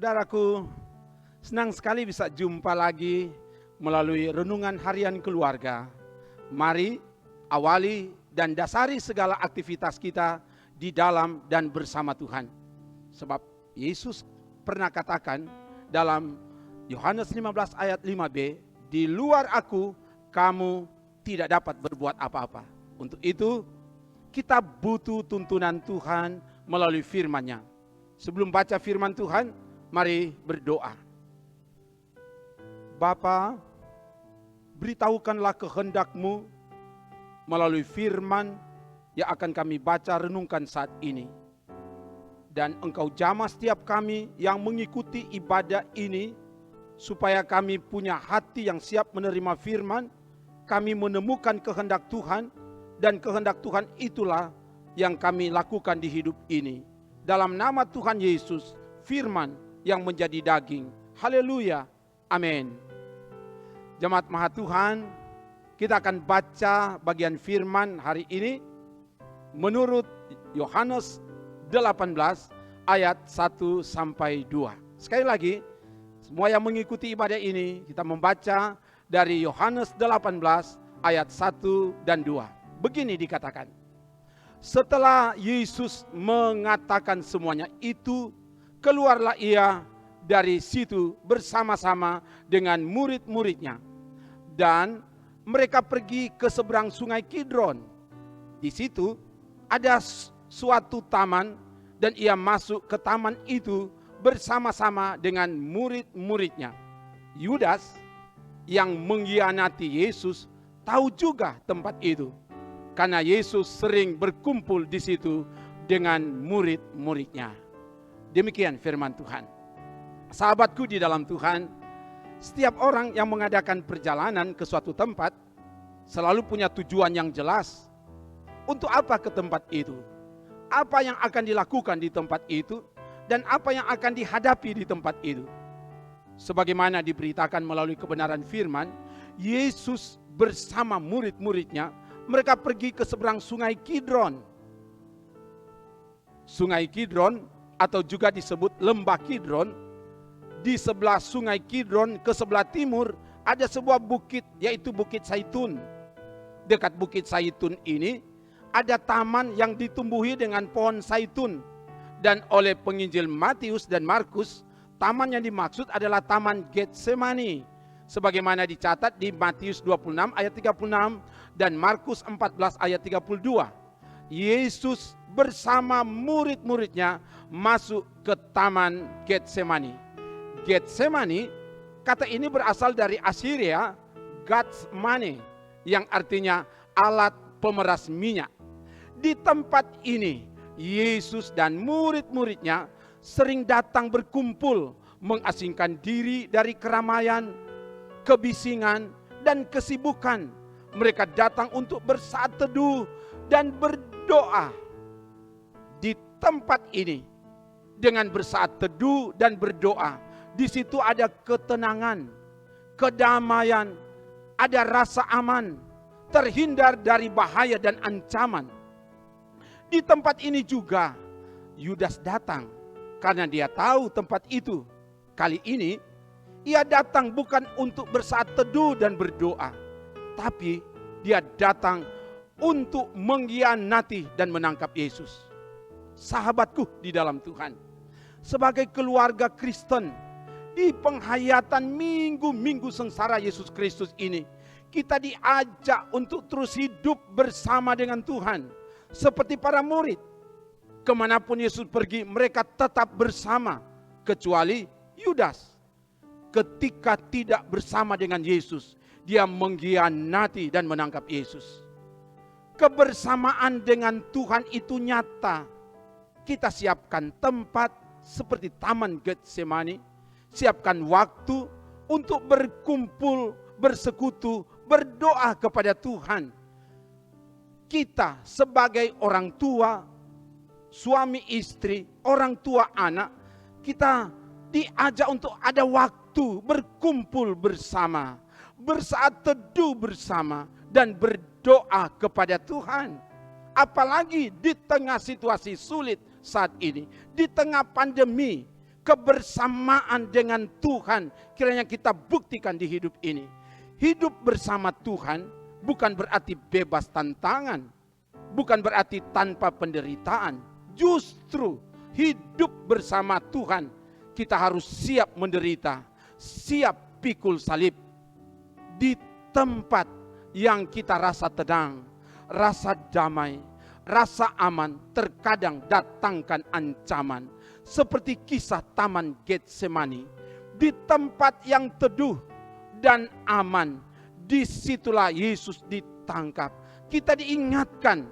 Saudaraku, senang sekali bisa jumpa lagi melalui renungan harian keluarga. Mari awali dan dasari segala aktivitas kita di dalam dan bersama Tuhan. Sebab Yesus pernah katakan dalam Yohanes 15 ayat 5b, di luar aku kamu tidak dapat berbuat apa-apa. Untuk itu kita butuh tuntunan Tuhan melalui firman-Nya. Sebelum baca firman Tuhan, mari berdoa. Bapa, beritahukanlah kehendak-Mu melalui firman yang akan kami baca renungkan saat ini. Dan Engkau jamah setiap kami yang mengikuti ibadah ini, supaya kami punya hati yang siap menerima firman, kami menemukan kehendak Tuhan, dan kehendak Tuhan itulah yang kami lakukan di hidup ini. Dalam nama Tuhan Yesus, firman yang menjadi daging. Haleluya. Amin. Jemaat Maha Tuhan, kita akan baca bagian firman hari ini menurut Yohanes 18 ayat 1 sampai 2. Sekali lagi, semua yang mengikuti ibadah ini, kita membaca dari Yohanes 18 ayat 1 dan 2. Begini dikatakan. Setelah Yesus mengatakan semuanya itu, keluarlah ia dari situ bersama-sama dengan murid-muridnya. Dan mereka pergi ke seberang sungai Kidron. Di situ ada suatu taman dan ia masuk ke taman itu bersama-sama dengan murid-muridnya. Yudas yang mengkhianati Yesus tahu juga tempat itu, karena Yesus sering berkumpul di situ dengan murid-muridnya. Demikian firman Tuhan. Sahabatku di dalam Tuhan, setiap orang yang mengadakan perjalanan ke suatu tempat selalu punya tujuan yang jelas. Untuk apa ke tempat itu? Apa yang akan dilakukan di tempat itu? Dan apa yang akan dihadapi di tempat itu? Sebagaimana diberitakan melalui kebenaran firman, Yesus bersama murid-muridnya, mereka pergi ke seberang sungai Kidron. Sungai Kidron atau juga disebut lembah Kidron. Di sebelah sungai Kidron ke sebelah timur ada sebuah bukit, yaitu Bukit Zaitun. Dekat Bukit Zaitun ini ada taman yang ditumbuhi dengan pohon zaitun. Dan oleh penginjil Matius dan Markus, taman yang dimaksud adalah Taman Getsemani, sebagaimana dicatat di Matius 26 ayat 36 dan Markus 14 ayat 32. Yesus bersama murid-muridnya masuk ke Taman Getsemani. Getsemani, kata ini berasal dari Assyria, Gatsmane, yang artinya alat pemeras minyak. Di tempat ini, Yesus dan murid-muridnya sering datang berkumpul, mengasingkan diri dari keramaian, kebisingan, dan kesibukan. Mereka datang untuk bersaat teduh dan berdoa. Di tempat ini, dengan bersaat teduh dan berdoa, di situ ada ketenangan, kedamaian, ada rasa aman, terhindar dari bahaya dan ancaman. Di tempat ini juga Yudas datang karena dia tahu tempat itu. Kali ini ia datang bukan untuk bersaat teduh dan berdoa, tapi dia datang untuk mengkhianati dan menangkap Yesus. Sahabatku di dalam Tuhan, sebagai keluarga Kristen, di penghayatan minggu-minggu sengsara Yesus Kristus ini, kita diajak untuk terus hidup bersama dengan Tuhan. Seperti para murid, kemanapun Yesus pergi, mereka tetap bersama. Kecuali Yudas, ketika tidak bersama dengan Yesus, dia mengkhianati dan menangkap Yesus. Kebersamaan dengan Tuhan itu nyata. Kita siapkan tempat seperti Taman Getsemani, siapkan waktu untuk berkumpul, bersekutu, berdoa kepada Tuhan. Kita sebagai orang tua, suami istri, orang tua anak, kita diajak untuk ada waktu berkumpul bersama, bersaat teduh bersama, dan berdoa kepada Tuhan. Apalagi di tengah situasi sulit saat ini, di tengah pandemi, kebersamaan dengan Tuhan kiranya kita buktikan di hidup ini. Hidup bersama Tuhan bukan berarti bebas tantangan, bukan berarti tanpa penderitaan. Justru hidup bersama Tuhan kita harus siap menderita, siap pikul salib. Di tempat yang kita rasa tenang, rasa damai, rasa aman, terkadang datangkan ancaman. Seperti kisah Taman Getsemani. Di tempat yang teduh dan aman, disitulah Yesus ditangkap. Kita diingatkan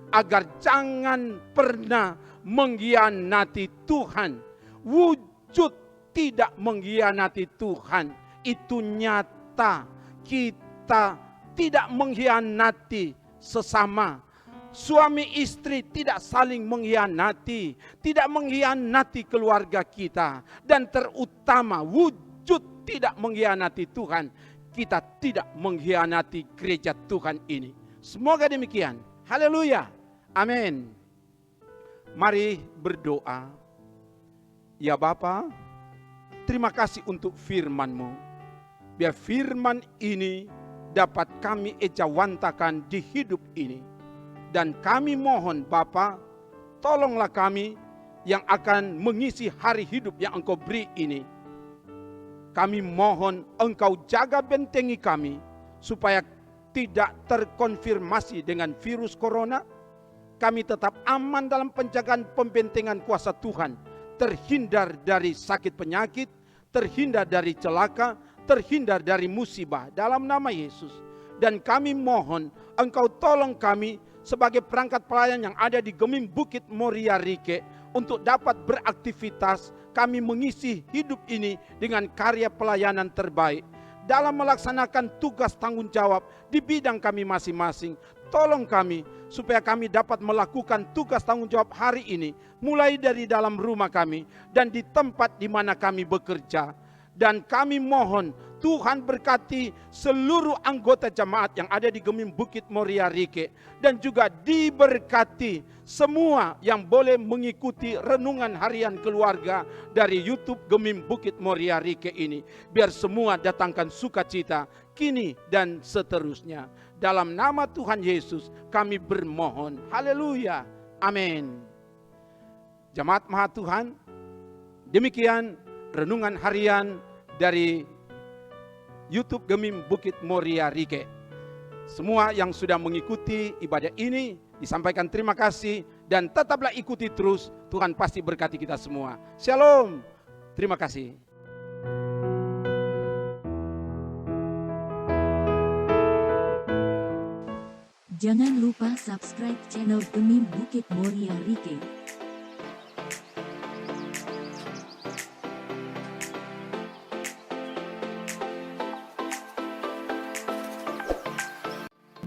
agar jangan pernah mengkhianati Tuhan. Wujud tidak mengkhianati Tuhan itu nyata. Kita tidak mengkhianati sesama. Suami istri tidak saling mengkhianati, tidak mengkhianati keluarga kita, dan terutama wujud tidak mengkhianati Tuhan. Kita tidak mengkhianati gereja Tuhan ini. Semoga demikian. Haleluya. Amin. Mari berdoa. Ya Bapa, terima kasih untuk firman-Mu. Biar firman ini dapat kami ejawantakan di hidup ini. Dan kami mohon Bapa, tolonglah kami yang akan mengisi hari hidup yang Engkau beri ini. Kami mohon Engkau jaga bentengi kami, supaya tidak terkonfirmasi dengan virus corona. Kami tetap aman dalam penjagaan pembentengan kuasa Tuhan. Terhindar dari sakit penyakit, terhindar dari celaka, terhindar dari musibah dalam nama Yesus. Dan kami mohon Engkau tolong kami sebagai perangkat pelayan yang ada di Gemim Bukit Moria Rike untuk dapat beraktivitas. Kami mengisi hidup ini dengan karya pelayanan terbaik dalam melaksanakan tugas tanggung jawab di bidang kami masing-masing. Tolong kami supaya kami dapat melakukan tugas tanggung jawab hari ini mulai dari dalam rumah kami dan di tempat di mana kami bekerja. Dan kami mohon Tuhan berkati seluruh anggota jemaat yang ada di Gemim Bukit Moria Rike. Dan juga diberkati semua yang boleh mengikuti renungan harian keluarga dari YouTube Gemim Bukit Moria Rike ini. Biar semua datangkan sukacita kini dan seterusnya. Dalam nama Tuhan Yesus kami bermohon. Haleluya. Amin. Jemaat Maha Tuhan, demikian renungan harian dari YouTube Gemim Bukit Moria Rike. Semua yang sudah mengikuti ibadah ini disampaikan terima kasih dan tetaplah ikuti terus. Tuhan pasti berkati kita semua. Shalom. Terima kasih. Jangan lupa subscribe channel Gemim Bukit Moria Rike.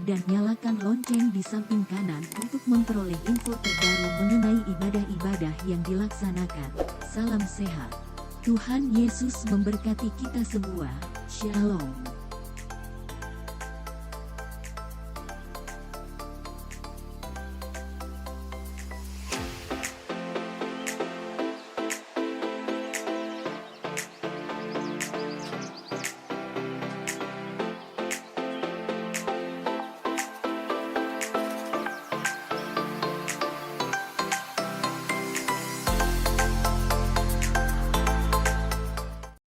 Dan nyalakan lonceng di samping kanan untuk memperoleh info terbaru mengenai ibadah-ibadah yang dilaksanakan. Salam sehat. Tuhan Yesus memberkati kita semua. Shalom.